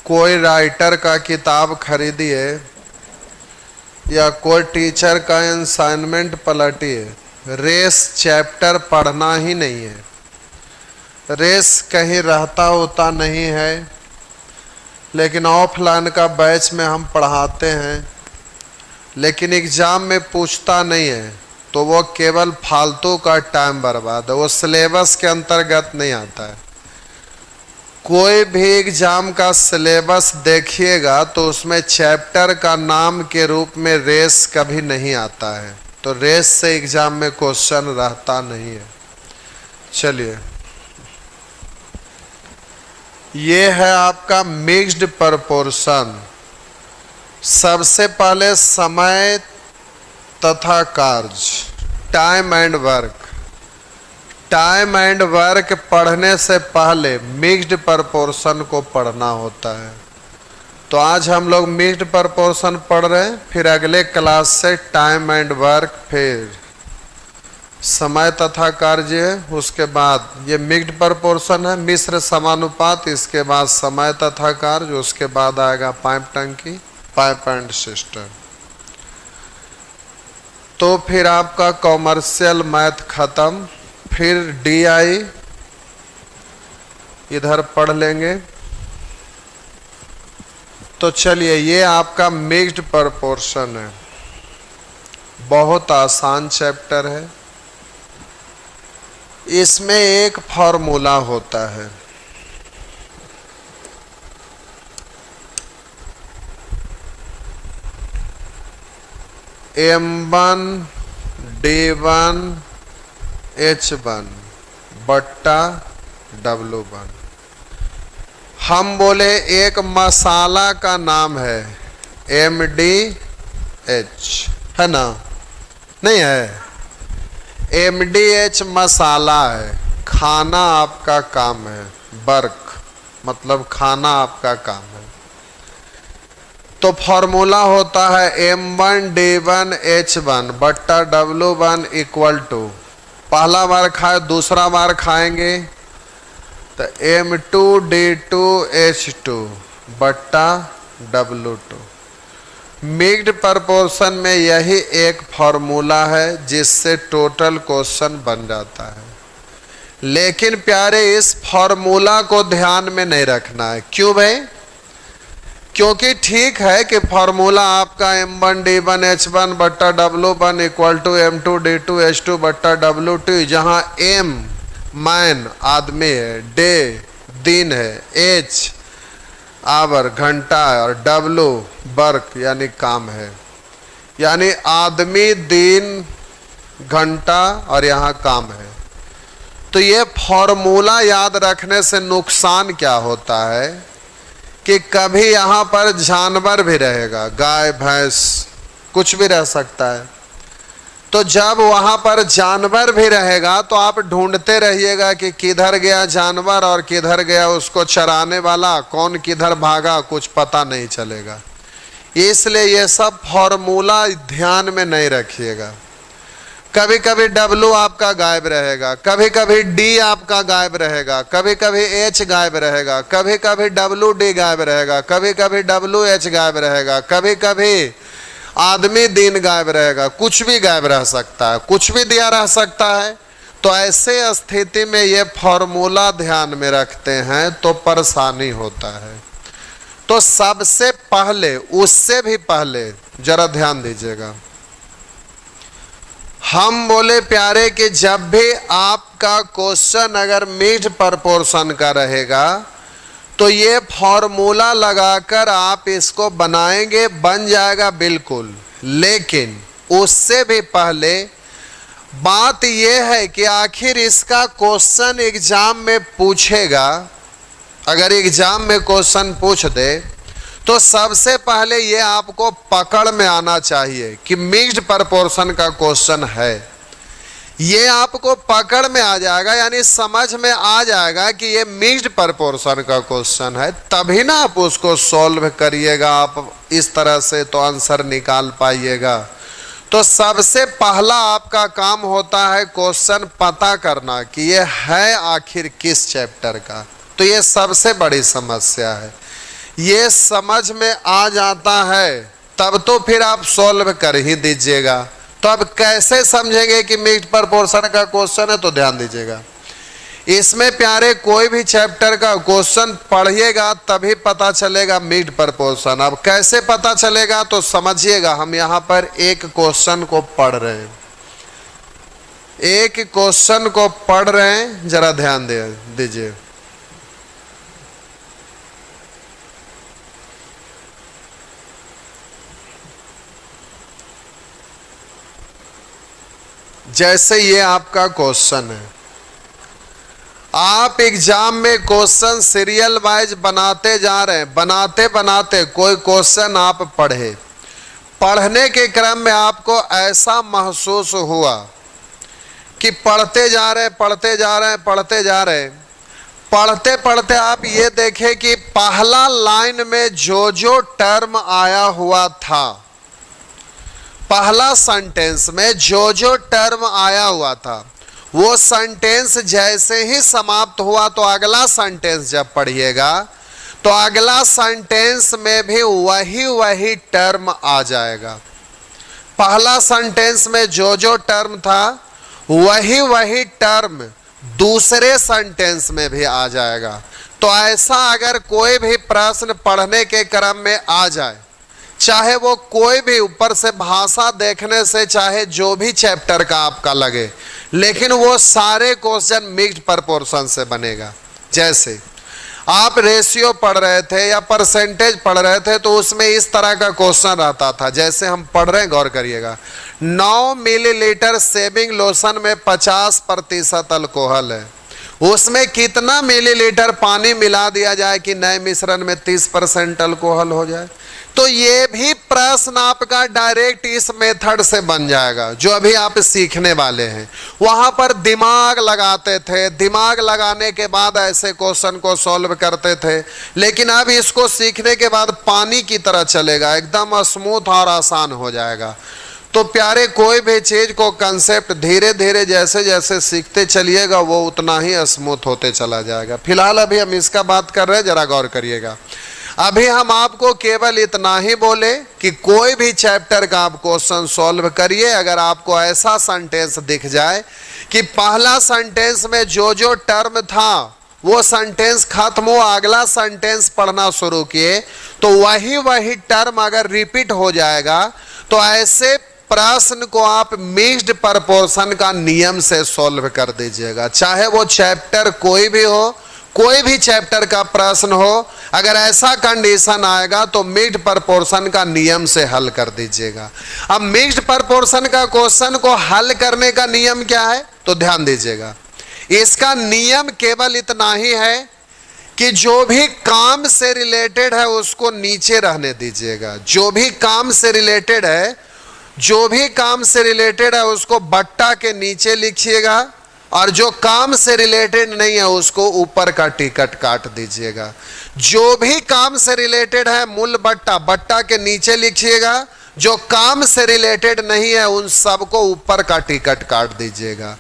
कोई राइटर का किताब खरीदिए या कोई टीचर का असाइनमेंट पलटिए, रेस चैप्टर पढ़ना ही नहीं है। रेस कहीं रहता होता नहीं है, लेकिन ऑफलाइन का बैच में हम पढ़ाते हैं, लेकिन एग्ज़ाम में पूछता नहीं है, तो वो केवल फालतू का टाइम बर्बाद है, वो सिलेबस के अंतर्गत नहीं आता है। कोई भी एग्जाम का सिलेबस देखिएगा तो उसमें चैप्टर का नाम के रूप में रेस कभी नहीं आता है, तो रेस से एग्जाम में क्वेश्चन रहता नहीं है। चलिए, ये है आपका मिक्स्ड प्रपोर्शन। सबसे पहले समय तथा कार्य, time and work. Time and work पढ़ने से पहले मिक्स्ड प्रपोर्शन को पढ़ना होता है। तो आज हम लोग मिक्स्ड प्रपोर्शन पढ़ रहे हैं, फिर अगले क्लास से टाइम एंड वर्क, फिर समय तथा कार्य है, उसके बाद ये मिक्स्ड प्रपोर्शन है, मिश्र समानुपात, इसके बाद समय तथा कार्य, उसके बाद आएगा पाइप टंकी, पाइप एंड सिस्टम। तो फिर आपका कॉमर्शियल मैथ खत्म, फिर DI इधर पढ़ लेंगे। तो चलिए, ये आपका मिक्स्ड प्रपोर्शन है, बहुत आसान चैप्टर है। इसमें एक फॉर्मूला होता है, M1 D1 H1 बट्टा W1। हम बोले एक मसाला का नाम है MDH, है ना? नहीं है? MDH मसाला है, खाना आपका काम है, वर्क मतलब खाना आपका काम है। तो फॉर्मूला होता है M1 D1 H1 बट्टा W1 इक्वल टू, पहला बार खाए दूसरा बार खाएंगे तो M2 D2 H2 बट्टा W2। मिक्स्ड प्रपोर्शन में यही एक फॉर्मूला है जिससे टोटल क्वेश्चन बन जाता है। लेकिन प्यारे, इस फॉर्मूला को ध्यान में नहीं रखना है। क्यों भाई? क्योंकि ठीक है कि फार्मूला आपका M1 D1 H1 बट्टा W1 equal to M2 D2 H2 बट्टा W2, जहाँ M मैन आदमी है, डे दिन है, H आवर घंटा है, और W वर्क यानी काम है। यानी आदमी, दिन, घंटा और यहाँ काम है। तो ये फॉर्मूला याद रखने से नुकसान क्या होता है कि कभी यहाँ पर जानवर भी रहेगा, गाय भैंस कुछ भी रह सकता है। तो जब वहाँ पर जानवर भी रहेगा तो आप ढूंढते रहिएगा कि किधर गया जानवर और किधर गया उसको चराने वाला, कौन किधर भागा, कुछ पता नहीं चलेगा। इसलिए ये सब फॉर्मूला ध्यान में नहीं रखिएगा। कभी कभी W आपका गायब रहेगा, कभी कभी D आपका गायब रहेगा, कभी कभी H गायब रहेगा, कभी कभी WD गायब रहेगा, कभी कभी WH गायब रहेगा, कभी कभी आदमी दिन गायब रहेगा, कुछ भी गायब रह सकता है, कुछ भी दिया रह सकता है। तो ऐसे स्थिति में ये फॉर्मूला ध्यान में रखते हैं तो परेशानी होता है। तो सबसे पहले, उससे भी पहले जरा ध्यान दीजिएगा, हम बोले प्यारे कि जब भी आपका क्वेश्चन अगर मिक्स्ड प्रपोर्शन का रहेगा तो ये फॉर्मूला लगाकर आप इसको बनाएंगे, बन जाएगा बिल्कुल। लेकिन उससे भी पहले बात यह है कि आखिर इसका क्वेश्चन एग्जाम में पूछेगा। अगर एग्जाम में क्वेश्चन पूछ दे तो सबसे पहले ये आपको पकड़ में आना चाहिए कि मिक्स्ड प्रपोर्शन का क्वेश्चन है। ये आपको पकड़ में आ जाएगा, यानी समझ में आ जाएगा कि ये मिक्स्ड प्रपोर्शन का क्वेश्चन है, तभी ना आप उसको सॉल्व करिएगा। आप इस तरह से तो आंसर निकाल पाइएगा। तो सबसे पहला आपका काम होता है क्वेश्चन पता करना कि ये है आखिर किस चैप्टर का। तो ये सबसे बड़ी समस्या है। ये समझ में आ जाता है तब तो फिर आप सॉल्व कर ही दीजिएगा। तो अब कैसे समझेंगे कि मिक्स्ड प्रपोर्शन का क्वेश्चन है, तो ध्यान दीजिएगा इसमें प्यारे, कोई भी चैप्टर का क्वेश्चन पढ़िएगा तभी पता चलेगा मिक्स्ड प्रपोर्शन। अब कैसे पता चलेगा, तो समझिएगा, हम यहाँ पर एक क्वेश्चन को पढ़ रहे हैं, एक क्वेश्चन को पढ़ रहे हैं, जरा ध्यान दीजिए। जैसे ये आपका क्वेश्चन है, आप एग्जाम में क्वेश्चन सीरियल वाइज बनाते जा रहे हैं, बनाते बनाते कोई क्वेश्चन आप पढ़े, पढ़ने के क्रम में आपको ऐसा महसूस हुआ कि पढ़ते जा रहे पढ़ते जा रहे पढ़ते जा रहे, पढ़ते पढ़ते आप ये देखें कि पहला लाइन में जो जो टर्म आया हुआ था, पहला सेंटेंस में जो जो टर्म आया हुआ था, वो सेंटेंस जैसे ही समाप्त हुआ तो अगला सेंटेंस जब पढ़िएगा तो अगला सेंटेंस में भी वही वही टर्म आ जाएगा। पहला सेंटेंस में जो जो टर्म था वही वही टर्म दूसरे सेंटेंस में भी आ जाएगा। तो ऐसा अगर कोई भी प्रश्न पढ़ने के क्रम में आ जाए, चाहे वो कोई भी ऊपर से भाषा देखने से चाहे जो भी चैप्टर का आपका लगे, लेकिन वो सारे क्वेश्चन मिक्स्ड प्रपोर्शन से बनेगा। जैसे आप रेशियो पढ़ रहे थे या परसेंटेज पढ़ रहे थे तो उसमें इस तरह का क्वेश्चन रहता था, जैसे हम पढ़ रहे हैं, गौर करिएगा, 9 मिलीलीटर शेविंग लोशन में 50% अल्कोहल है, उसमें कितना मिलीलीटर पानी मिला दिया जाए कि नए मिश्रण में 30% अल्कोहल हो जाए। तो ये भी प्रश्न आपका डायरेक्ट इस मेथड से बन जाएगा जो अभी आप सीखने वाले हैं। वहां पर दिमाग लगाते थे, दिमाग लगाने के बाद ऐसे क्वेश्चन को सॉल्व करते थे, लेकिन अब इसको सीखने के बाद पानी की तरह चलेगा, एकदम स्मूथ और आसान हो जाएगा। तो प्यारे, कोई भी चीज को कंसेप्ट धीरे धीरे जैसे जैसे सीखते चलिएगा वो उतना ही स्मूथ होते चला जाएगा। फिलहाल अभी हम इसका बात कर रहे हैं, जरा गौर करिएगा। अभी हम आपको केवल इतना ही बोले कि कोई भी चैप्टर का आप क्वेश्चन सॉल्व करिए, अगर आपको ऐसा सेंटेंस दिख जाए कि पहला सेंटेंस में जो जो टर्म था वो सेंटेंस खत्म हो, अगला सेंटेंस पढ़ना शुरू किए तो वही वही टर्म अगर रिपीट हो जाएगा तो ऐसे प्रश्न को आप मिक्स्ड प्रपोर्शन का नियम से सॉल्व कर दीजिएगा। चाहे वो चैप्टर कोई भी हो, कोई भी चैप्टर का प्रश्न हो, अगर ऐसा कंडीशन आएगा तो मिक्स्ड प्रपोर्शन का नियम से हल कर दीजिएगा। अब मिक्स्ड प्रपोर्शन का क्वेश्चन को हल करने का नियम क्या है, तो ध्यान दीजिएगा, इसका नियम केवल इतना ही है कि जो भी काम से रिलेटेड है उसको नीचे रहने दीजिएगा। जो भी काम से रिलेटेड है, जो भी काम से रिलेटेड है उसको बट्टा के नीचे लिखिएगा, और जो काम से रिलेटेड नहीं है उसको ऊपर का टिकट काट दीजिएगा। जो भी काम से रिलेटेड है मूल बट्टा, बट्टा के नीचे लिखिएगा, जो काम से रिलेटेड नहीं है उन सबको ऊपर का टिकट काट दीजिएगा।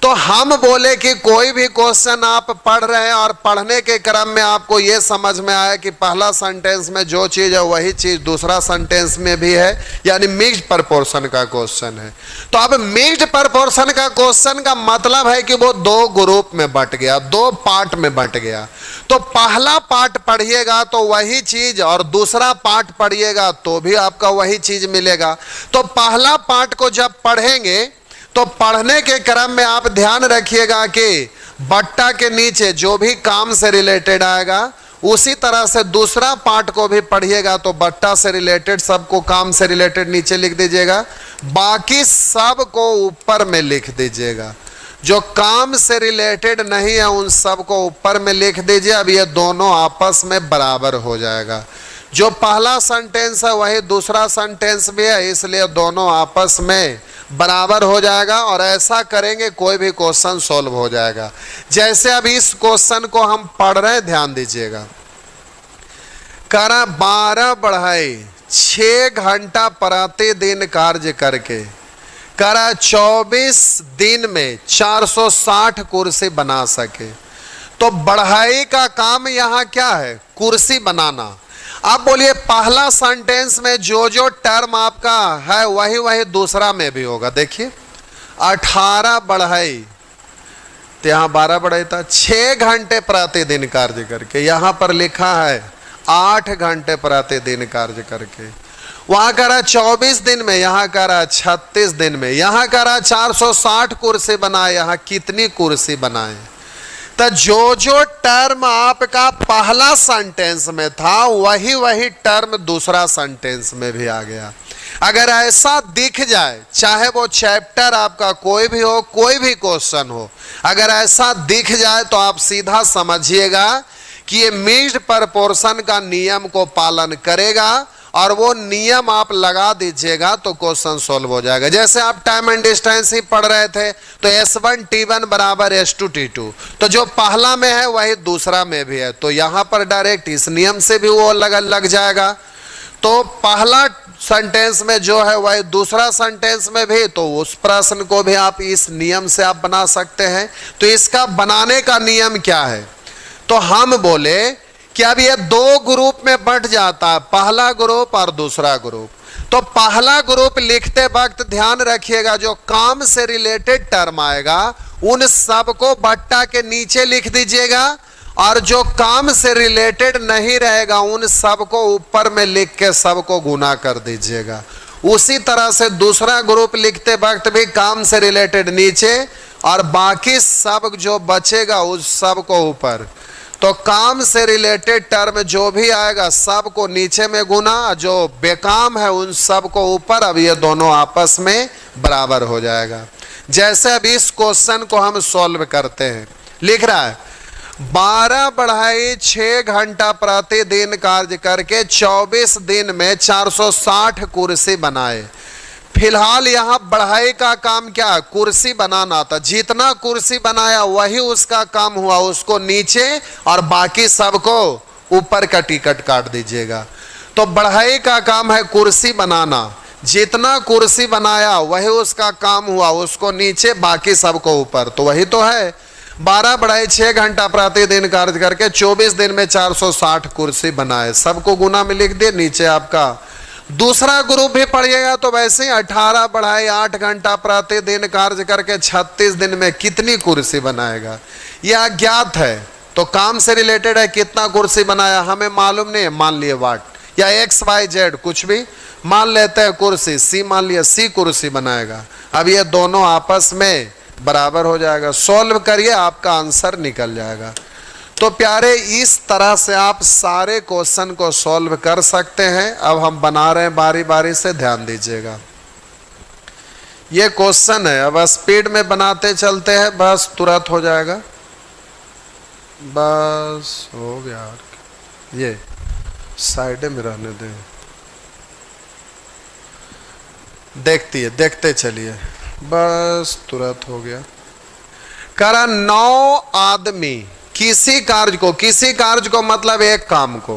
तो हम बोले कि कोई भी क्वेश्चन आप पढ़ रहे हैं और पढ़ने के क्रम में आपको ये समझ में आया कि पहला सेंटेंस में जो चीज़ है वही चीज़ दूसरा सेंटेंस में भी है, यानी मिक्स्ड प्रपोर्शन का क्वेश्चन है। तो अब मिक्स्ड प्रपोर्शन का क्वेश्चन का मतलब है कि वो दो ग्रुप में बंट गया, दो पार्ट में बंट गया। तो पहला पार्ट पढ़िएगा तो वही चीज़, और दूसरा पार्ट पढ़िएगा तो भी आपका वही चीज़ मिलेगा। तो पहला पार्ट को जब पढ़ेंगे तो पढ़ने के क्रम में आप ध्यान रखिएगा कि बट्टा के नीचे जो भी काम से रिलेटेड आएगा उसी तरह से दूसरा पार्ट को भी पढ़िएगा तो बट्टा से रिलेटेड सबको काम से रिलेटेड नीचे लिख दीजिएगा, बाकी सब को ऊपर में लिख दीजिएगा। जो काम से रिलेटेड नहीं है उन सबको ऊपर में लिख दीजिए। अब ये दोनों आपस में बराबर हो जाएगा। जो पहला सेंटेंस है वही दूसरा सेंटेंस भी है, इसलिए दोनों आपस में बराबर हो जाएगा, और ऐसा करेंगे कोई भी क्वेश्चन सॉल्व हो जाएगा। जैसे अब इस क्वेश्चन को हम पढ़ रहे हैं, ध्यान दीजिएगा। करा 12 बढ़ाई 6 घंटा प्रतिदिन कार्य करके करा 24 दिन में 460 कुर्सी बना सके। तो बढ़ाई का काम यहाँ क्या है, कुर्सी बनाना। अब बोलिए पहला सेंटेंस में जो जो टर्म आपका है वही वही दूसरा में भी होगा। देखिए 18 बढ़ाई, तो यहाँ 12 बढ़ाई था, 6 घंटे प्रतिदिन कार्य करके, यहाँ पर लिखा है 8 घंटे प्रतिदिन कार्य करके। वहां करा 24 दिन में, यहाँ करा 36 दिन में, यहाँ करा 460 कुर्सी बनाए, यहाँ कितनी कुर्सी बनाए। तो जो जो टर्म आपका पहला सेंटेंस में था वही वही टर्म दूसरा सेंटेंस में भी आ गया। अगर ऐसा दिख जाए, चाहे वो चैप्टर आपका कोई भी हो, कोई भी क्वेश्चन हो, अगर ऐसा दिख जाए तो आप सीधा समझिएगा कि ये मिक्स्ड प्रपोर्शन का नियम को पालन करेगा और वो नियम आप लगा दीजिएगा तो क्वेश्चन सॉल्व हो जाएगा। जैसे आप टाइम एंड डिस्टेंस ही पढ़ रहे थे तो S1 T1 बराबर S2 T2, तो जो पहला में है वही दूसरा में भी है, तो यहां पर डायरेक्ट इस नियम से भी वो लग जाएगा। तो पहला सेंटेंस में जो है वही दूसरा सेंटेंस में भी, तो उस प्रश्न को भी आप इस नियम से आप बना सकते हैं। तो इसका बनाने का नियम क्या है, तो हम बोले कि अब ये 2 ग्रुप में बंट जाता है, पहला ग्रुप और दूसरा ग्रुप। तो पहला ग्रुप लिखते वक्त ध्यान रखिएगा जो काम से रिलेटेड टर्म आएगा उन सबको बट्टा के नीचे लिख दीजिएगा, और जो काम से रिलेटेड नहीं रहेगा उन सबको ऊपर में लिख के सबको गुना कर दीजिएगा। उसी तरह से दूसरा ग्रुप लिखते वक्त भी काम से रिलेटेड नीचे और बाकी सब जो बचेगा उस सब को ऊपर। तो काम से रिलेटेड टर्म जो भी आएगा सबको नीचे में गुना, जो बेकाम है उन सब को ऊपर। अब ये दोनों आपस में बराबर हो जाएगा। जैसे अब इस क्वेश्चन को हम सॉल्व करते हैं, लिख रहा है 12 बढ़ाई 6 घंटा प्रतिदिन कार्य करके 24 दिन में 460 कुर्सी बनाए। फिलहाल यहाँ बढ़ाई का काम क्या, कुर्सी बनाना था। जितना कुर्सी बनाया वही उसका काम हुआ, उसको नीचे और बाकी सबको ऊपर का टिकट काट दीजिएगा। तो बढ़ाई का काम है कुर्सी बनाना, जितना कुर्सी बनाया वही उसका काम हुआ, उसको नीचे बाकी सबको ऊपर, तो वही तो है। 12 बढ़ाई 6 घंटा प्रतिदिन कार्य करके 24 दिन में 460 कुर्सी बनाए, सबको गुना में लिख दिए, नीचे आपका दूसरा ग्रुप भी पढ़िएगा तो वैसे ही 18 बढ़ाई 8 घंटा प्रतिदिन कार्य करके 36 दिन में कितनी कुर्सी बनाएगा, यह अज्ञात है। तो काम से रिलेटेड है, कितना कुर्सी बनाया हमें मालूम नहीं है, मान लिए वाट या XYZ कुछ भी मान लेते हैं, कुर्सी C मान लिया, C कुर्सी बनाएगा। अब ये दोनों आपस में बराबर हो जाएगा। सॉल्व करिए, आपका आंसर निकल जाएगा। तो प्यारे इस तरह से आप सारे क्वेश्चन को सॉल्व कर सकते हैं। अब हम बना रहे हैं बारी बारी से, ध्यान दीजिएगा। ये क्वेश्चन है, अब स्पीड में बनाते चलते हैं, बस तुरंत हो जाएगा। बस हो गया, ये साइड में रहने दें, देखते चलिए, बस तुरंत हो गया। करा 9 आदमी किसी कार्य को मतलब एक काम को,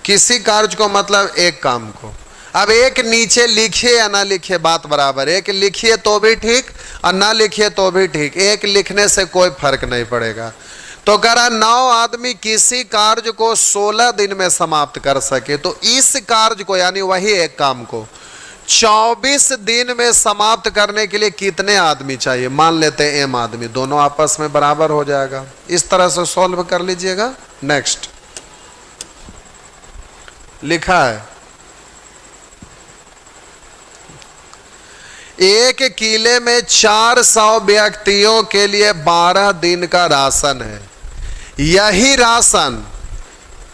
किसी कार्य को मतलब एक काम को। अब एक नीचे लिखिए या ना लिखिए बात बराबर, एक लिखिए तो भी ठीक और ना लिखिए तो भी ठीक, एक लिखने से कोई फर्क नहीं पड़ेगा। तो करा 9 आदमी किसी कार्य को 16 दिन में समाप्त कर सके, तो इस कार्य को यानी वही एक काम को 24 दिन में समाप्त करने के लिए कितने आदमी चाहिए, मान लेते हैं M आदमी, दोनों आपस में बराबर हो जाएगा। इस तरह से सॉल्व कर लीजिएगा। नेक्स्ट लिखा है 1 किले में 400 व्यक्तियों के लिए 12 दिन का राशन है। यही राशन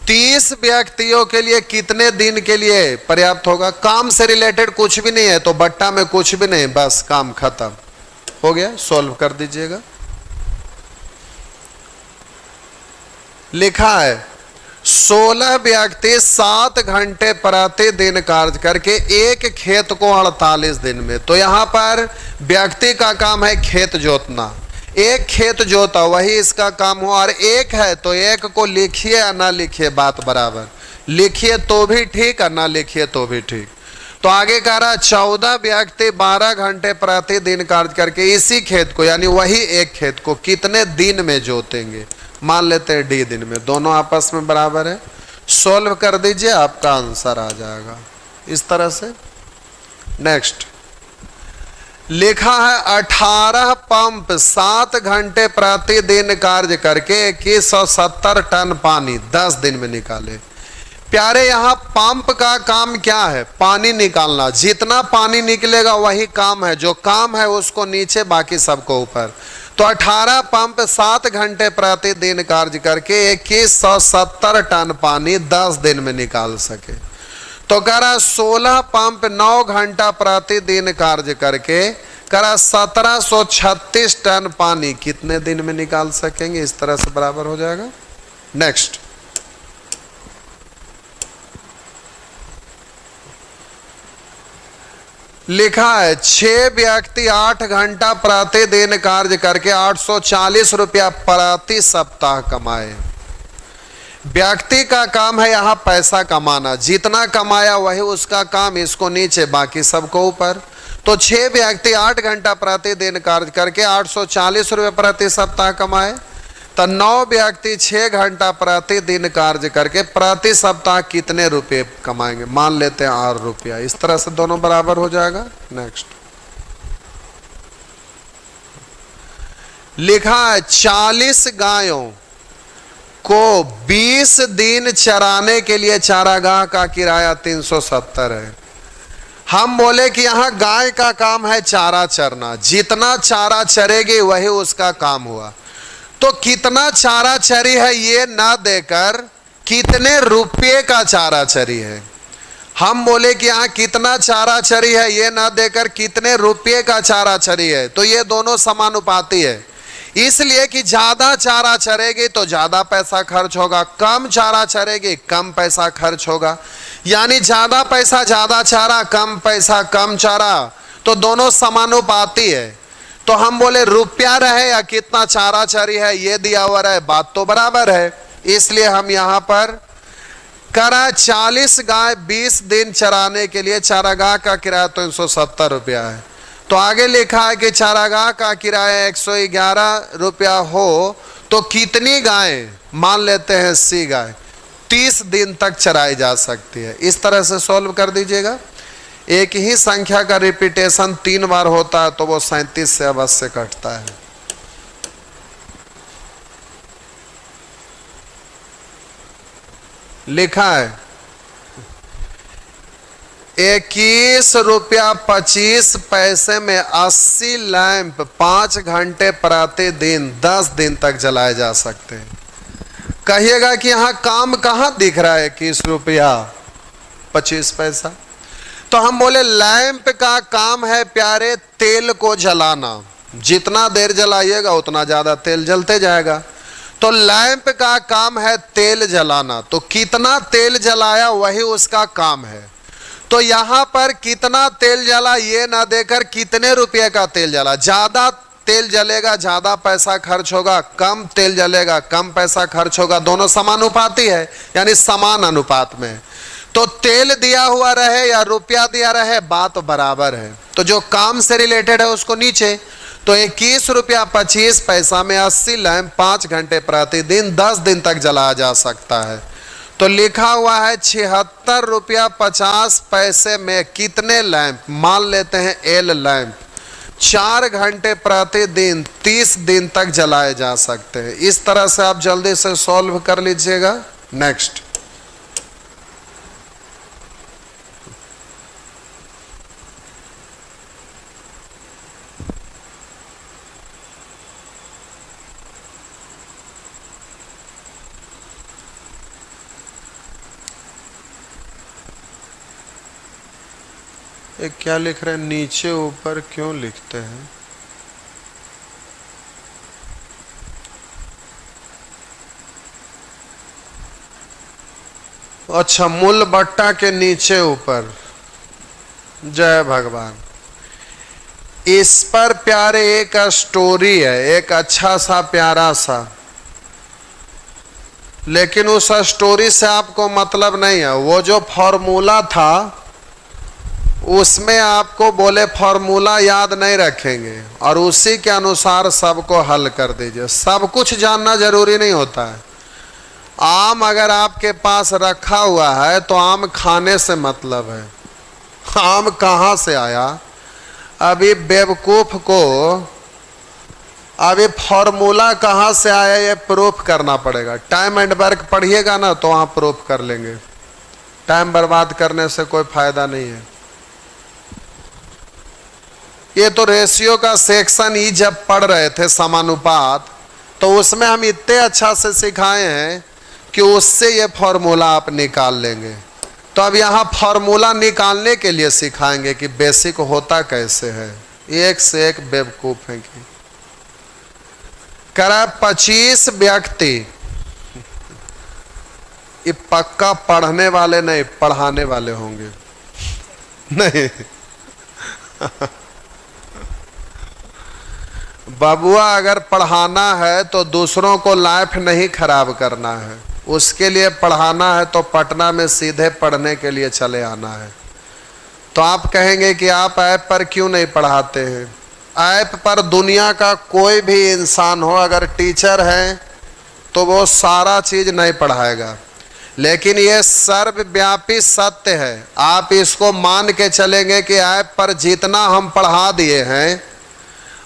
30 व्यक्तियों के लिए कितने दिन के लिए पर्याप्त होगा। काम से रिलेटेड कुछ भी नहीं है तो बट्टा में कुछ भी नहीं, बस काम खत्म हो गया। सॉल्व कर दीजिएगा। लिखा है 16 व्यक्ति 7 घंटे प्रतिदिन कार्य करके एक खेत को 48 दिन में। तो यहां पर व्यक्ति का काम है खेत जोतना, एक खेत जोता वही इसका काम हो, और एक है तो एक को लिखिए या ना लिखिए बात बराबर, लिखिए तो भी ठीक और ना लिखिए तो भी ठीक। तो आगे कह रहा 14 व्यक्ति 12 घंटे प्रतिदिन कार्य करके इसी खेत को यानी वही एक खेत को कितने दिन में जोतेंगे, मान लेते हैं D दिन में, दोनों आपस में बराबर है। सॉल्व कर दीजिए, आपका आंसर आ जाएगा इस तरह से। नेक्स्ट लिखा है 18 पंप 7 घंटे प्रतिदिन कार्य करके 2170 टन पानी 10 दिन में निकाले। प्यारे यहाँ पंप का काम क्या है? पानी निकालना। जितना पानी निकलेगा वही काम है, जो काम है उसको नीचे, बाकी सबको ऊपर। तो 18 पंप 7 घंटे प्रतिदिन कार्य करके 2170 टन पानी 10 दिन में निकाल सके। तो करा 16 पंप 9 घंटा प्रतिदिन कार्य करके करा 1736 टन पानी कितने दिन में निकाल सकेंगे? इस तरह से बराबर हो जाएगा। नेक्स्ट लिखा है 6 व्यक्ति 8 घंटा प्रतिदिन कार्य करके 840 रुपया प्रति सप्ताह कमाए। व्यक्ति का काम है यहाँ पैसा कमाना, जितना कमाया वही उसका काम, इसको नीचे बाकी सबको ऊपर। तो 6 व्यक्ति 8 घंटा प्रतिदिन कार्य करके 840 रुपये प्रति सप्ताह कमाए। तो 9 व्यक्ति 6 घंटा प्रतिदिन कार्य करके प्रति सप्ताह कितने रुपए कमाएंगे? मान लेते हैं 8 रुपया। इस तरह से दोनों बराबर हो जाएगा। नेक्स्ट लिखा है 40 गायों को 20 दिन चराने के लिए चारागाह का किराया 370 है। हम बोले कि यहाँ गाय का काम है चारा चरना, जितना चारा चरेगी वही उसका काम हुआ। तो कितना चारा चरी है ये ना देकर कितने रुपये का चारा चरी है। हम बोले कि यहाँ कितना चारा चरी है ये ना देकर कितने रुपये का चारा चरी है। तो ये दोनों समानुपाती है, इसलिए कि ज्यादा चारा चरेगी तो ज्यादा पैसा खर्च होगा, कम चारा चरेगी कम पैसा खर्च होगा। यानी ज्यादा पैसा ज्यादा चारा, कम पैसा कम चारा, तो दोनों समानुपाती है। तो हम बोले रुपया रहे या कितना चारा चरी है ये दिया हुआ रहे, बात तो बराबर है। इसलिए हम यहाँ पर करा 40 गाय 20 दिन चराने के लिए चारागाह का किराया 370 रुपया है। तो आगे लिखा है कि चारागाह का किराया 111 रुपया हो तो कितनी गाय, मान लेते हैं 80 गाय, 30 दिन तक चराई जा सकती है। इस तरह से सॉल्व कर दीजिएगा। एक ही संख्या का रिपीटेशन 3 बार होता है तो वो 37 से अवश्य कटता है। लिखा है 21 रुपया 25 पैसे में 80 लैंप 5 घंटे प्रतिदिन 10 दिन तक जलाए जा सकते हैं। कहिएगा कि यहाँ काम कहाँ दिख रहा है 21 रुपया 25 पैसा? तो हम बोले लैंप का काम है प्यारे तेल को जलाना, जितना देर जलाइएगा उतना ज्यादा तेल जलते जाएगा। तो लैंप का काम है तेल जलाना, तो कितना तेल जलाया वही उसका काम है। तो यहाँ पर कितना तेल जला ये ना देकर कितने रुपये का तेल जला। ज्यादा तेल जलेगा ज्यादा पैसा खर्च होगा, कम तेल जलेगा कम पैसा खर्च होगा, दोनों समानुपाती है यानी समान अनुपात में। तो तेल दिया हुआ रहे या रुपया दिया रहे बात बराबर है। तो जो काम से रिलेटेड है उसको नीचे। तो 21 रुपया 25 पैसा में 80 लैंप 5 घंटे प्रतिदिन 10 दिन तक जलाया जा सकता है। तो लिखा हुआ है 76 रुपया 50 पैसे में कितने लैंप, मान लेते हैं एल लैंप 4 घंटे प्रतिदिन 30 दिन तक जलाए जा सकते हैं। इस तरह से आप जल्दी से सॉल्व कर लीजिएगा। नेक्स्ट ये क्या लिख रहे हैं? नीचे ऊपर क्यों लिखते हैं? अच्छा, मूल बट्टा के नीचे ऊपर। जय भगवान। इस पर प्यारे एक स्टोरी है, एक अच्छा सा प्यारा सा, लेकिन उस स्टोरी से आपको मतलब नहीं है। वो जो फॉर्मूला था उसमें आपको बोले फॉर्मूला याद नहीं रखेंगे और उसी के अनुसार सबको हल कर दीजिए। सब कुछ जानना जरूरी नहीं होता है। आम अगर आपके पास रखा हुआ है तो आम खाने से मतलब है, आम कहाँ से आया? अभी बेवकूफ को अभी फॉर्मूला कहाँ से आया ये प्रूफ करना पड़ेगा। टाइम एंड वर्क पढ़िएगा ना तो वहाँ प्रूफ कर लेंगे। टाइम बर्बाद करने से कोई फायदा नहीं है। ये तो रेशियो का सेक्शन ही जब पढ़ रहे थे समानुपात, तो उसमें हम इतने अच्छा से सिखाए हैं कि उससे ये फॉर्मूला आप निकाल लेंगे। तो अब यहाँ फॉर्मूला निकालने के लिए सिखाएंगे कि बेसिक होता कैसे है। एक से एक बेवकूफ है कि करा 25 व्यक्ति, ये पक्का पढ़ने वाले नहीं पढ़ाने वाले होंगे नहीं बबुआ अगर पढ़ाना है तो दूसरों को लाइफ नहीं खराब करना है, उसके लिए पढ़ाना है तो पटना में सीधे पढ़ने के लिए चले आना है। तो आप कहेंगे कि आप ऐप पर क्यों नहीं पढ़ाते हैं? ऐप पर दुनिया का कोई भी इंसान हो, अगर टीचर है तो वो सारा चीज नहीं पढ़ाएगा, लेकिन ये सर्वव्यापी सत्य है। आप इसको मान के चलेंगे कि ऐप पर जितना हम पढ़ा दिए हैं,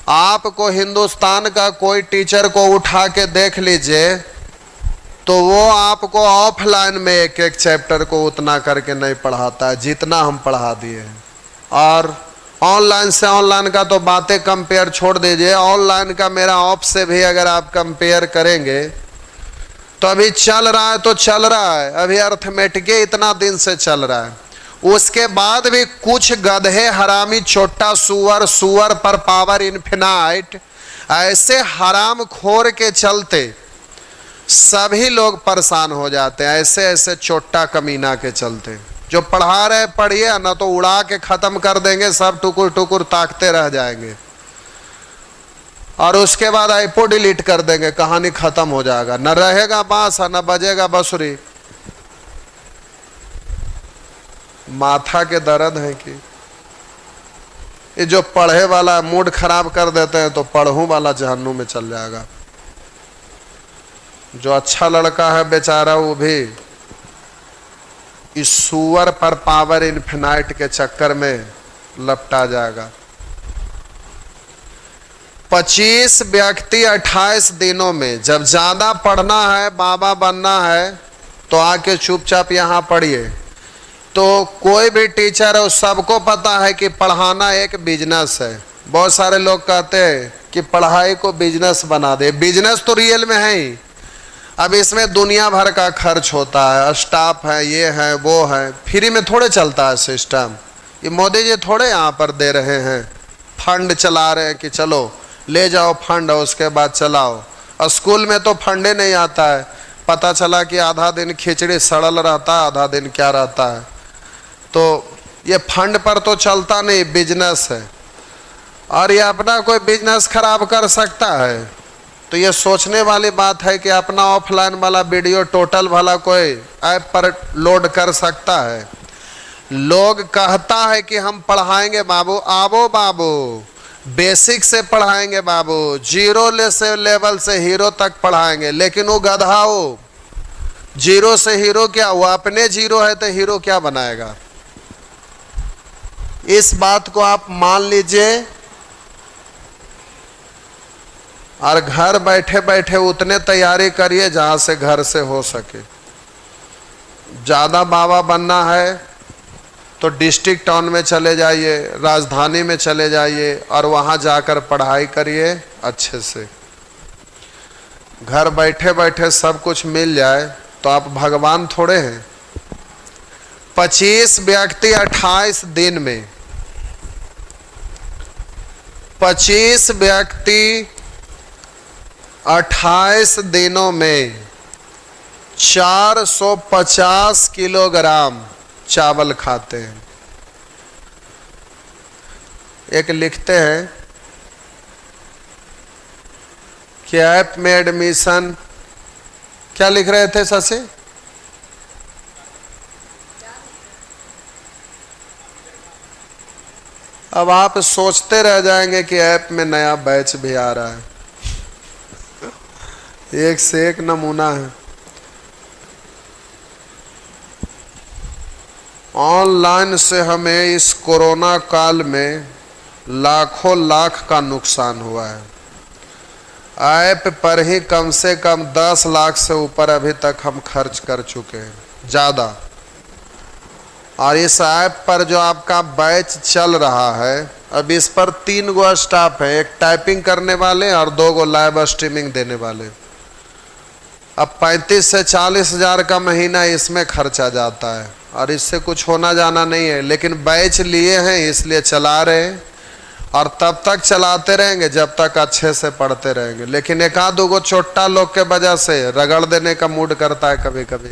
आपको हिंदुस्तान का कोई टीचर को उठा के देख लीजिए तो वो आपको ऑफलाइन में एक एक चैप्टर को उतना करके नहीं पढ़ाता है जितना हम पढ़ा दिए हैं। और ऑनलाइन से ऑनलाइन का तो बातें कंपेयर छोड़ दीजिए, ऑनलाइन का मेरा ऑफ से भी अगर आप कंपेयर करेंगे तो अभी चल रहा है तो चल रहा है, अभी अर्थमेटिक इतना दिन से चल रहा है। उसके बाद भी कुछ गधे हरामी छोटा सुअर, सुअर पर पावर इन्फिनाइट, ऐसे हराम खोर के चलते सभी लोग परेशान हो जाते हैं। ऐसे ऐसे छोटा कमीना के चलते जो पढ़ा रहे पढ़िए ना तो उड़ा के खत्म कर देंगे, सब टुकुर टुकुर ताकते रह जाएंगे और उसके बाद आईपो डिलीट कर देंगे, कहानी खत्म हो जाएगा। न रहेगा बांस न बजेगा बांसुरी। माथा के दर्द है कि ये जो पढ़े वाला मूड खराब कर देते हैं तो पढ़ूं वाला जहन्नुम में चल जाएगा। जो अच्छा लड़का है बेचारा वो भी इस सुअर पर पावर इन्फिनाइट के चक्कर में लपटा जाएगा। 25 व्यक्ति 28 दिनों में, जब ज्यादा पढ़ना है बाबा बनना है तो आके चुपचाप यहाँ पढ़िए। तो कोई भी टीचर है सबको पता है कि पढ़ाना एक बिजनेस है। बहुत सारे लोग कहते हैं कि पढ़ाई को बिजनेस बना दे, बिजनेस तो रियल में है ही। अब इसमें दुनिया भर का खर्च होता है, स्टाफ है, ये है वो है, फ्री में थोड़े चलता है सिस्टम। ये मोदी जी थोड़े यहाँ पर दे रहे हैं, फंड चला रहे हैं कि चलो ले जाओ फंड और उसके बाद चलाओ। और स्कूल में तो फंडे नहीं आता है, पता चला कि आधा दिन खिचड़ी सड़ल रहता है, आधा दिन क्या रहता है। तो ये फंड पर तो चलता नहीं, बिजनेस है। और ये अपना कोई बिजनेस खराब कर सकता है? तो ये सोचने वाली बात है कि अपना ऑफलाइन वाला वीडियो टोटल वाला कोई ऐप पर लोड कर सकता है? लोग कहता है कि हम पढ़ाएंगे बाबू, आवो बाबू, बेसिक से पढ़ाएंगे बाबू, जीरो से लेवल से हीरो तक पढ़ाएंगे। लेकिन वो गधा हो, जीरो से हीरो क्या, वो अपने जीरो है तो हीरो क्या बनाएगा? इस बात को आप मान लीजिए और घर बैठे बैठे उतने तैयारी करिए जहां से घर से हो सके। ज़्यादा बाबा बनना है तो डिस्ट्रिक्ट टाउन में चले जाइए, राजधानी में चले जाइए और वहां जाकर पढ़ाई करिए अच्छे से। घर बैठे बैठे सब कुछ मिल जाए तो आप भगवान थोड़े हैं। 25 व्यक्ति 28 दिन में, 25 व्यक्ति 28 दिनों में 450 किलोग्राम चावल खाते हैं। एक लिखते हैं कि ऐप में एडमिशन, क्या लिख रहे थे शशि? अब आप सोचते रह जाएंगे कि ऐप में नया बैच भी आ रहा है। एक से एक नमूना है। ऑनलाइन से हमें इस कोरोना काल में लाखों लाख का नुकसान हुआ है। ऐप पर ही कम से कम 10 लाख से ऊपर अभी तक हम खर्च कर चुके हैं, ज़्यादा। और इस ऐप पर जो आपका बैच चल रहा है, अब इस पर 3 गो स्टाफ है, एक टाइपिंग करने वाले और 2 गो लाइव स्ट्रीमिंग देने वाले। अब 35 से 40 हज़ार का महीना इसमें खर्चा जाता है और इससे कुछ होना जाना नहीं है, लेकिन बैच लिए हैं इसलिए चला रहे हैं और तब तक चलाते रहेंगे जब तक अच्छे से पढ़ते रहेंगे। लेकिन एक आध 2 गो चोट्टा लोग के वजह से रगड़ देने का मूड करता है कभी कभी,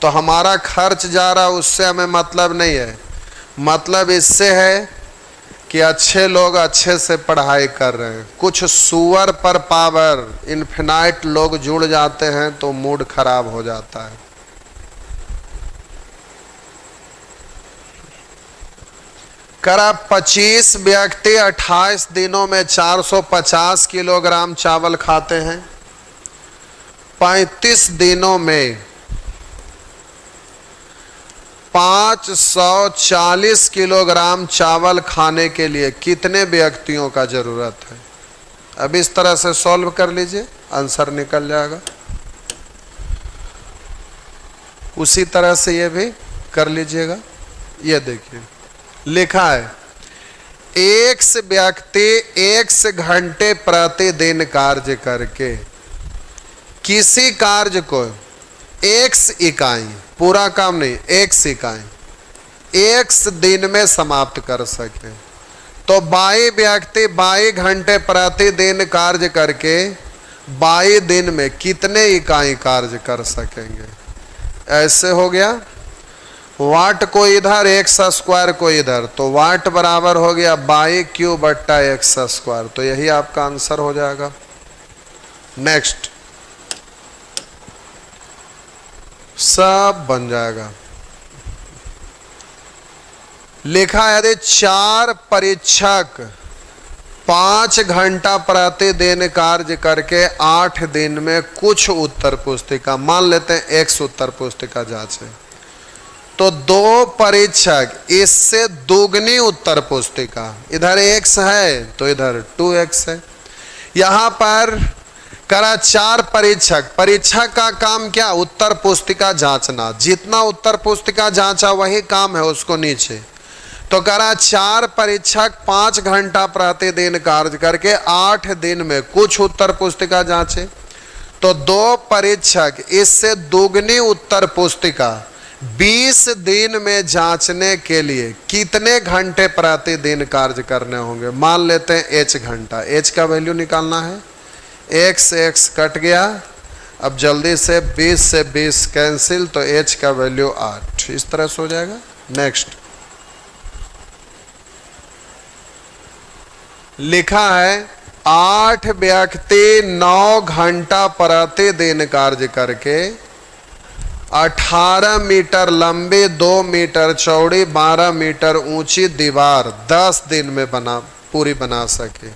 तो हमारा खर्च जा रहा, उससे हमें मतलब नहीं है। मतलब इससे है कि अच्छे लोग अच्छे से पढ़ाई कर रहे हैं। कुछ सुअर पर पावर इन्फिनाइट लोग जुड़ जाते हैं तो मूड खराब हो जाता है। करा 25 व्यक्ति 28 दिनों में 450 किलोग्राम चावल खाते हैं। 35 दिनों में 540 किलोग्राम चावल खाने के लिए कितने व्यक्तियों का जरूरत है? अब इस तरह से सॉल्व कर लीजिए, आंसर निकल जाएगा। उसी तरह से ये भी कर लीजिएगा। ये देखिए लिखा है, एक व्यक्ति 1 घंटे प्रतिदिन कार्य करके किसी कार्य को 1 इकाई, पूरा काम नहीं, 1 इकाई 1 दिन में समाप्त कर सके, तो 22 व्यक्ति 22 घंटे प्रतिदिन कार्य करके 22 दिन में कितने इकाई कार्य कर सकेंगे? ऐसे हो गया, वाट को इधर एक्स स्क्वायर को इधर, तो वाट बराबर हो गया 22 क्यूब बट्टा एक्स स्क्वायर, तो यही आपका आंसर हो जाएगा। नेक्स्ट सब बन जाएगा। लिखा है यदि 4 परीक्षक 5 घंटा प्रतिदिन कार्य करके 8 दिन में कुछ उत्तर पुस्तिका, मान लेते हैं X उत्तर पुस्तिका जांचे, तो 2 परीक्षक इससे दोगुनी उत्तर पुस्तिका, इधर X है तो इधर 2X है। यहां पर करा 4 परीक्षक, परीक्षक का काम क्या? उत्तर पुस्तिका जांचना, जितना उत्तर पुस्तिका जांचा वही काम है उसको नीचे। तो करा 4 परीक्षक 5 घंटा प्रतिदिन कार्य करके 8 दिन में कुछ उत्तर पुस्तिका जांचे, तो 2 परीक्षक इससे दोगुनी उत्तर पुस्तिका 20 दिन में जांचने के लिए कितने घंटे प्रतिदिन कार्य करने होंगे? मान लेते हैं H घंटा, H का वैल्यू निकालना है, x कट गया। अब जल्दी से 20 से 20 कैंसिल, तो H का वैल्यू 8, इस तरह से हो जाएगा। नेक्स्ट लिखा है 8 व्यक्ति 9 घंटा प्रतिदिन कार्य करके 18 मीटर लंबी, 2 मीटर चौड़ी, 12 मीटर ऊंची दीवार 10 दिन में पूरी बना सके।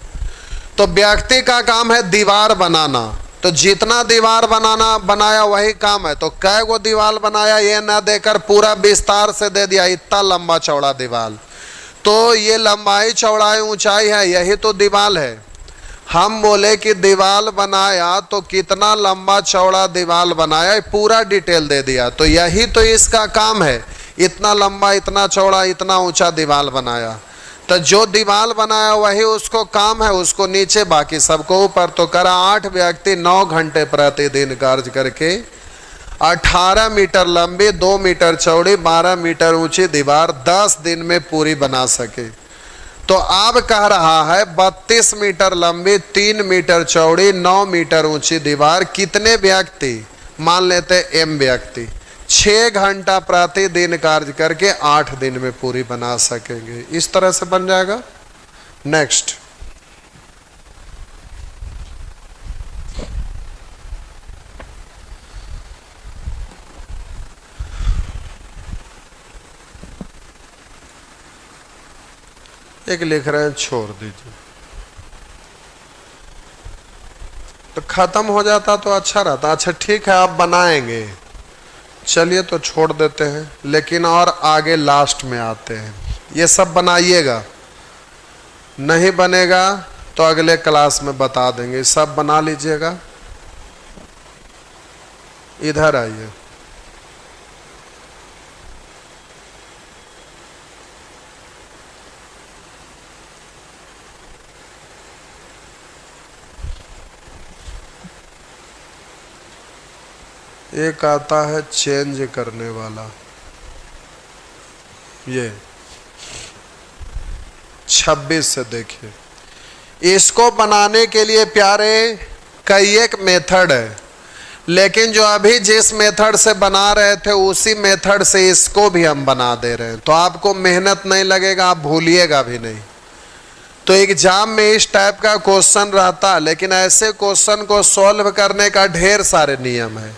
तो व्यक्ति का काम है दीवार बनाना, तो जितना दीवार बनाया वही काम है। तो कै गो दीवार बनाया ये ना देकर पूरा विस्तार से दे दिया, इतना लंबा चौड़ा दीवार, तो ये लंबाई चौड़ाई ऊंचाई है, यही तो दीवार है। हम बोले कि दीवार बनाया तो कितना लंबा चौड़ा दीवार बनाया, पूरा डिटेल दे दिया, तो यही तो इसका काम है, इतना लंबा, इतना चौड़ा, इतना ऊंचा दीवार बनाया। तो जो दीवार बनाया वही उसको काम है, उसको नीचे, बाकी सबको ऊपर। तो करा 8 व्यक्ति 9 घंटे प्रतिदिन कार्य करके 18 मीटर लंबी, 2 मीटर चौड़ी, 12 मीटर ऊंची दीवार 10 दिन में पूरी बना सके। तो अब कह रहा है 32 मीटर लंबी, 3 मीटर चौड़ी, 9 मीटर ऊंची दीवार कितने व्यक्ति, मान लेते M व्यक्ति 6 घंटा प्रतिदिन कार्य करके 8 दिन में पूरी बना सकेंगे। इस तरह से बन जाएगा। नेक्स्ट एक लिख रहे हैं, छोड़ दीजिए, तो खत्म हो जाता तो अच्छा रहता। अच्छा ठीक है, आप बनाएंगे चलिए तो छोड़ देते हैं, लेकिन और आगे लास्ट में आते हैं। ये सब बनाइएगा, नहीं बनेगा तो अगले क्लास में बता देंगे। सब बना लीजिएगा। इधर आइए। एक आता है चेंज करने वाला, ये 26 से देखिए। इसको बनाने के लिए प्यारे कई एक मेथड है, लेकिन जो अभी जिस मेथड से बना रहे थे उसी मेथड से इसको भी हम बना दे रहे हैं, तो आपको मेहनत नहीं लगेगा, आप भूलिएगा भी नहीं। तो एग्जाम में इस टाइप का क्वेश्चन रहता, लेकिन ऐसे क्वेश्चन को सॉल्व करने का ढेर सारे नियम है।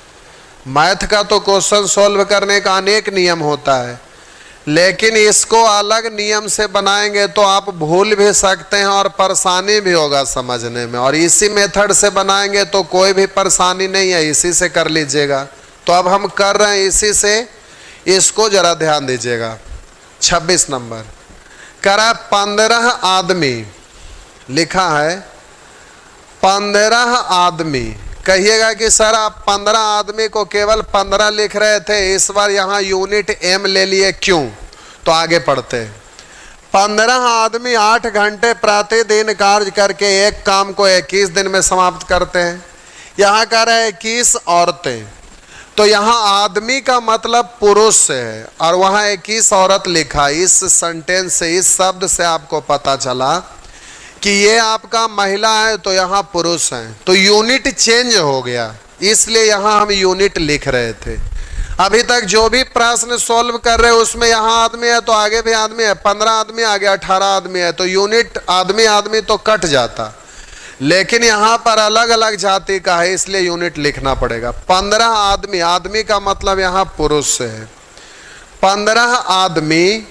मैथ का तो क्वेश्चन सॉल्व करने का अनेक नियम होता है, लेकिन इसको अलग नियम से बनाएंगे तो आप भूल भी सकते हैं और परेशानी भी होगा समझने में। और इसी मेथड से बनाएंगे तो कोई भी परेशानी नहीं है, इसी से कर लीजिएगा। तो अब हम कर रहे हैं इसी से, इसको जरा ध्यान दीजिएगा। 26 नंबर करा 15 आदमी, लिखा है 15 आदमी। कहिएगा कि सर आप 15 आदमी को केवल 15 लिख रहे थे, इस बार यहाँ यूनिट एम ले लिए क्यों? तो आगे पढ़ते हैं। 15 आदमी 8 घंटे प्रतिदिन कार्य करके एक काम को 21 दिन में समाप्त करते हैं। यहाँ कह रहे हैं 21 औरतें, तो यहाँ आदमी का मतलब पुरुष से है और वहाँ 21 औरत लिखा। इस सेंटेंस से, इस शब्द से आपको पता चला कि ये आपका महिला है तो यहाँ पुरुष है, तो यूनिट चेंज हो गया, इसलिए यहाँ हम यूनिट लिख रहे थे। अभी तक जो भी प्रश्न सॉल्व कर रहे हैं उसमें यहाँ आदमी है तो आगे भी आदमी है, 15 आदमी आगे 18 आदमी है, तो यूनिट आदमी आदमी तो कट जाता, लेकिन यहाँ पर अलग अलग जाति का है इसलिए यूनिट लिखना पड़ेगा। 15 आदमी, आदमी का मतलब यहाँ पुरुष से है। 15 आदमी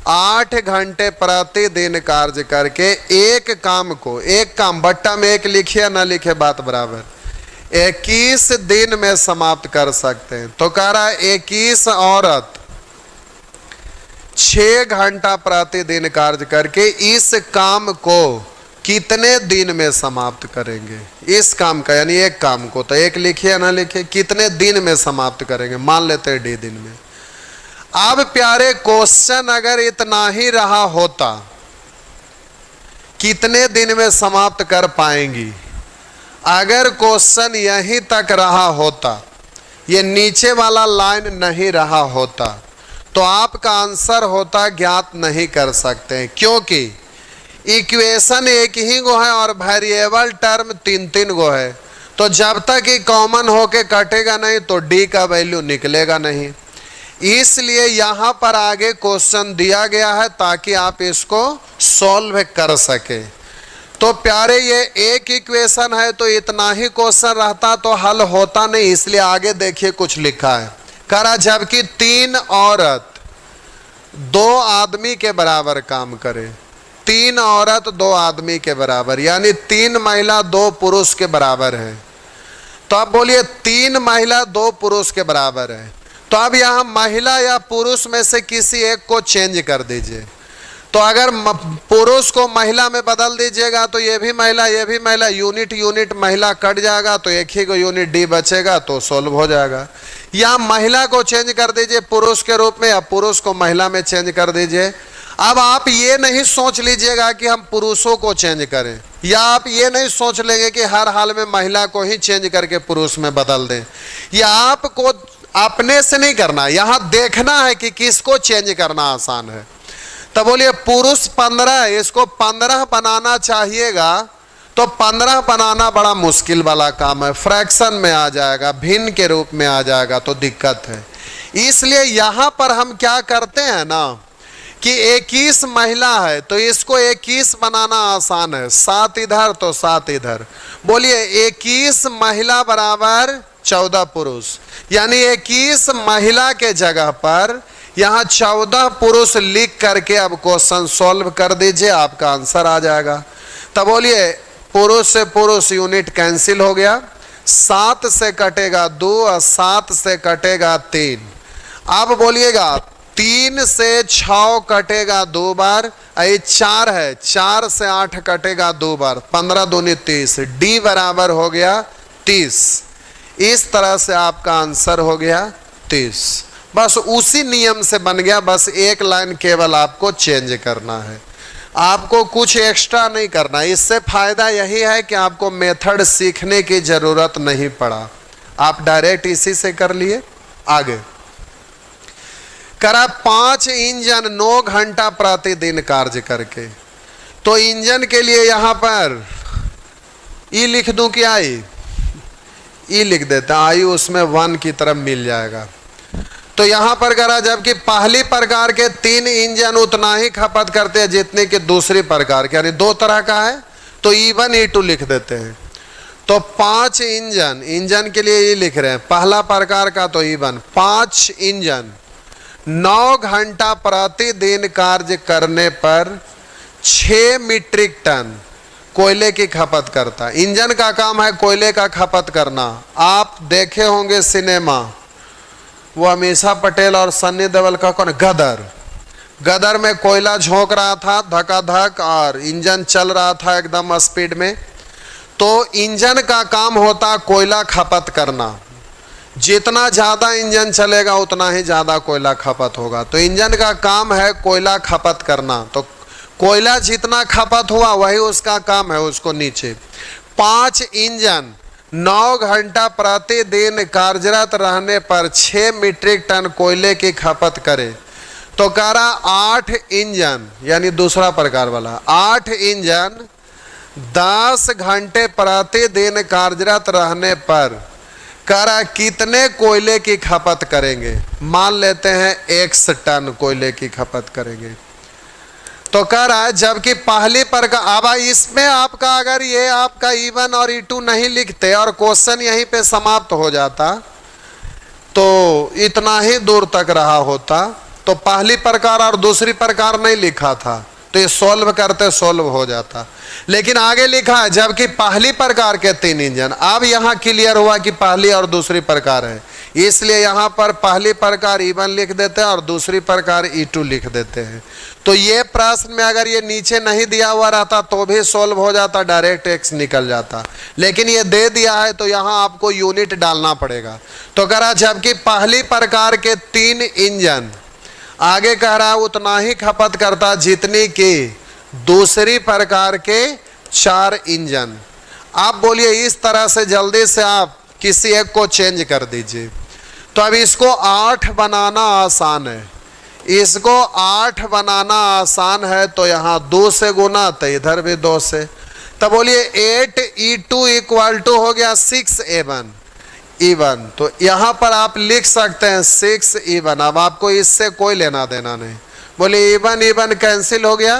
8 घंटे प्रतिदिन कार्य करके एक काम को, एक काम बट्टा में एक लिखिए ना लिखे बात बराबर, 21 दिन में समाप्त कर सकते हैं। तो कह रहा है 21 औरत 6 घंटा प्रतिदिन कार्य करके इस काम को कितने दिन में समाप्त करेंगे? इस काम का, यानी एक काम को, तो एक लिखिए ना लिखिए, कितने दिन में समाप्त करेंगे? मान लेते हैं डी दिन में। अब प्यारे क्वेश्चन अगर इतना ही रहा होता, कितने दिन में समाप्त कर पाएंगी, अगर क्वेश्चन यहीं तक रहा होता, ये नीचे वाला लाइन नहीं रहा होता, तो आपका आंसर होता ज्ञात नहीं कर सकते, क्योंकि इक्वेशन एक ही गो है और वेरिएबल टर्म 3-3 गो है। तो जब तक ये कॉमन होके कटेगा नहीं तो डी का वैल्यू निकलेगा नहीं, इसलिए यहाँ पर आगे क्वेश्चन दिया गया है ताकि आप इसको सॉल्व कर सके। तो प्यारे ये एक इक्वेशन है तो इतना ही क्वेश्चन रहता तो हल होता नहीं, इसलिए आगे देखिए कुछ लिखा है। करा जबकि 3 औरत 2 आदमी के बराबर काम करे, 3 औरत 2 आदमी के बराबर, यानी 3 महिला 2 पुरुष के बराबर है। तो आप बोलिए 3 महिला 2 पुरुष के बराबर है, तो अब यहाँ महिला या पुरुष में से किसी एक को चेंज कर दीजिए। तो अगर पुरुष को महिला में बदल दीजिएगा तो ये भी महिला ये भी महिला, यूनिट यूनिट महिला कट जाएगा तो एक ही को यूनिट डी बचेगा, तो सोल्व हो जाएगा। या महिला को चेंज कर दीजिए पुरुष के रूप में, या पुरुष को महिला में चेंज कर दीजिए। अब आप ये नहीं सोच लीजिएगा कि हम पुरुषों को चेंज करें, या आप ये नहीं सोच लेंगे कि हर हाल में महिला को ही चेंज करके पुरुष में बदल दें। या आपको अपने से नहीं करना, यहाँ देखना है कि किसको चेंज करना आसान है। तब बोलिए पुरुष 15 है, इसको 15 बनाना चाहिएगा, तो 15 बनाना बड़ा मुश्किल वाला काम है, फ्रैक्शन में आ जाएगा, भिन्न के रूप में आ जाएगा, तो दिक्कत है। इसलिए यहाँ पर हम क्या करते हैं ना कि 21 महिला है तो इसको 21 बनाना आसान है, 7 इधर तो 7 इधर। बोलिए 21 महिला बराबर 14 पुरुष, यानी 21 महिला के जगह पर यहाँ 14 पुरुष लिख करके अब क्वेश्चन सॉल्व कर दीजिए, आपका आंसर आ जाएगा। तब बोलिए पुरुष से पुरुष यूनिट कैंसिल हो गया, 7 से कटेगा 2 और 7 से कटेगा 3। अब बोलिएगा 3 से 6 कटेगा 2 बार, ये 4 है, 4 से 8 कटेगा 2 बार, 15 दूनी 30, डी बराबर हो गया 30। इस तरह से आपका आंसर हो गया 30। बस उसी नियम से बन गया, बस एक लाइन केवल आपको चेंज करना है, आपको कुछ एक्स्ट्रा नहीं करना। इससे फायदा यही है कि आपको मेथड सीखने की जरूरत नहीं पड़ा, आप डायरेक्ट इसी से कर लिए। आगे करा 5 इंजन 9 घंटा प्रतिदिन कार्य करके, तो इंजन के लिए यहां पर ई लिख दूं कि आई, ई लिख देता, आई उसमें 1 की तरफ मिल जाएगा। तो यहां पर करा जबकि पहली प्रकार के 3 इंजन उतना ही खपत करते हैं जितने कि दूसरी प्रकार के, यानी 2 तरह का है तो E1 E2 लिख देते हैं। तो 5 इंजन, इंजन के लिए ये लिख रहे हैं, पहला प्रकार का तो E1, 5 इंजन 9 घंटा प्रतिदिन कार्य करने पर 6 मीट्रिक टन कोयले की खपत करता है। इंजन का काम है कोयले का खपत करना। आप देखे होंगे सिनेमा, वो अमीषा पटेल और सन्नी देओल का कौन, गदर, गदर में कोयला झोंक रहा था धकाधक और इंजन चल रहा था एकदम स्पीड में। तो इंजन का काम होता कोयला खपत करना, जितना ज़्यादा इंजन चलेगा उतना ही ज़्यादा कोयला खपत होगा। तो इंजन का काम है कोयला खपत करना, तो कोयला जितना खपत हुआ वही उसका काम है, उसको नीचे 5 इंजन 9 घंटा प्रतिदिन कार्यरत रहने पर 6 मीट्रिक टन कोयले की खपत करे। तो कह रहा 8 इंजन, यानी दूसरा प्रकार वाला 8 इंजन 10 घंटे प्रतिदिन कार्यरत रहने पर कह रहा कितने कोयले की खपत करेंगे। मान लेते हैं X टन कोयले की खपत करेंगे। तो कह रहा है जबकि पहली प्रकार, अब इसमें आपका अगर ये आपका E1 और E2 नहीं लिखते और क्वेश्चन यहीं पे समाप्त हो जाता तो इतना ही दूर तक रहा होता। तो पहली प्रकार और दूसरी प्रकार नहीं लिखा था तो ये सॉल्व करते सॉल्व हो जाता, लेकिन आगे लिखा है जबकि पहली प्रकार के 3 इंजन। अब यहाँ क्लियर हुआ कि पहली और दूसरी प्रकार है, इसलिए यहाँ पर पहली प्रकार E1 लिख देते हैं और दूसरी प्रकार E2 लिख देते हैं। तो ये प्रश्न में अगर ये नीचे नहीं दिया हुआ रहता तो भी सॉल्व हो जाता, डायरेक्ट X निकल जाता, लेकिन ये दे दिया है तो यहाँ आपको यूनिट डालना पड़ेगा। तो कह रहा जबकि पहली प्रकार के 3 इंजन, आगे कह रहा है उतना ही खपत करता जितनी कि दूसरी प्रकार के 4 इंजन। आप बोलिए इस तरह से जल्दी से आप किसी एक को चेंज कर दीजिए। तो अब इसको 8 बनाना आसान है, इसको 8 बनाना आसान है, तो यहाँ 2 से गुना तो इधर भी 2 से, तब बोलिए 8E2 इक्वल टू हो गया 6A1 E1। तो यहाँ पर आप लिख सकते हैं 6E1। अब आपको इससे कोई लेना देना नहीं, बोलिए E1 कैंसिल हो गया।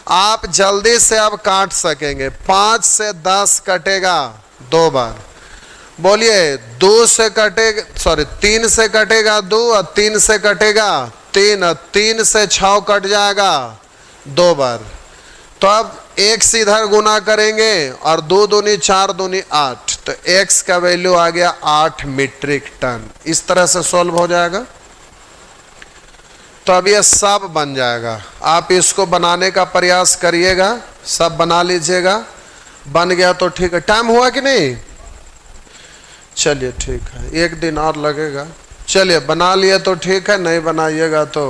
आप जल्दी से अब काट सकेंगे, 5 से 10 कटेगा 2 बार, बोलिए 2 से कटेगा, सॉरी 3 से कटेगा 2 और 3 से कटेगा 3 और 3 से 6 कट जाएगा 2 बार। तो अब x इधर गुना करेंगे और 2 दूनी 4 दूनी 8, तो x का वैल्यू आ गया 8 मीट्रिक टन। इस तरह से सॉल्व हो जाएगा। तो अब ये सब बन जाएगा, आप इसको बनाने का प्रयास करिएगा, सब बना लीजिएगा। बन गया तो ठीक है। टाइम हुआ कि नहीं? चलिए ठीक है, 1 दिन और लगेगा। चलिए बना लिए तो ठीक है, नहीं बनाइएगा तो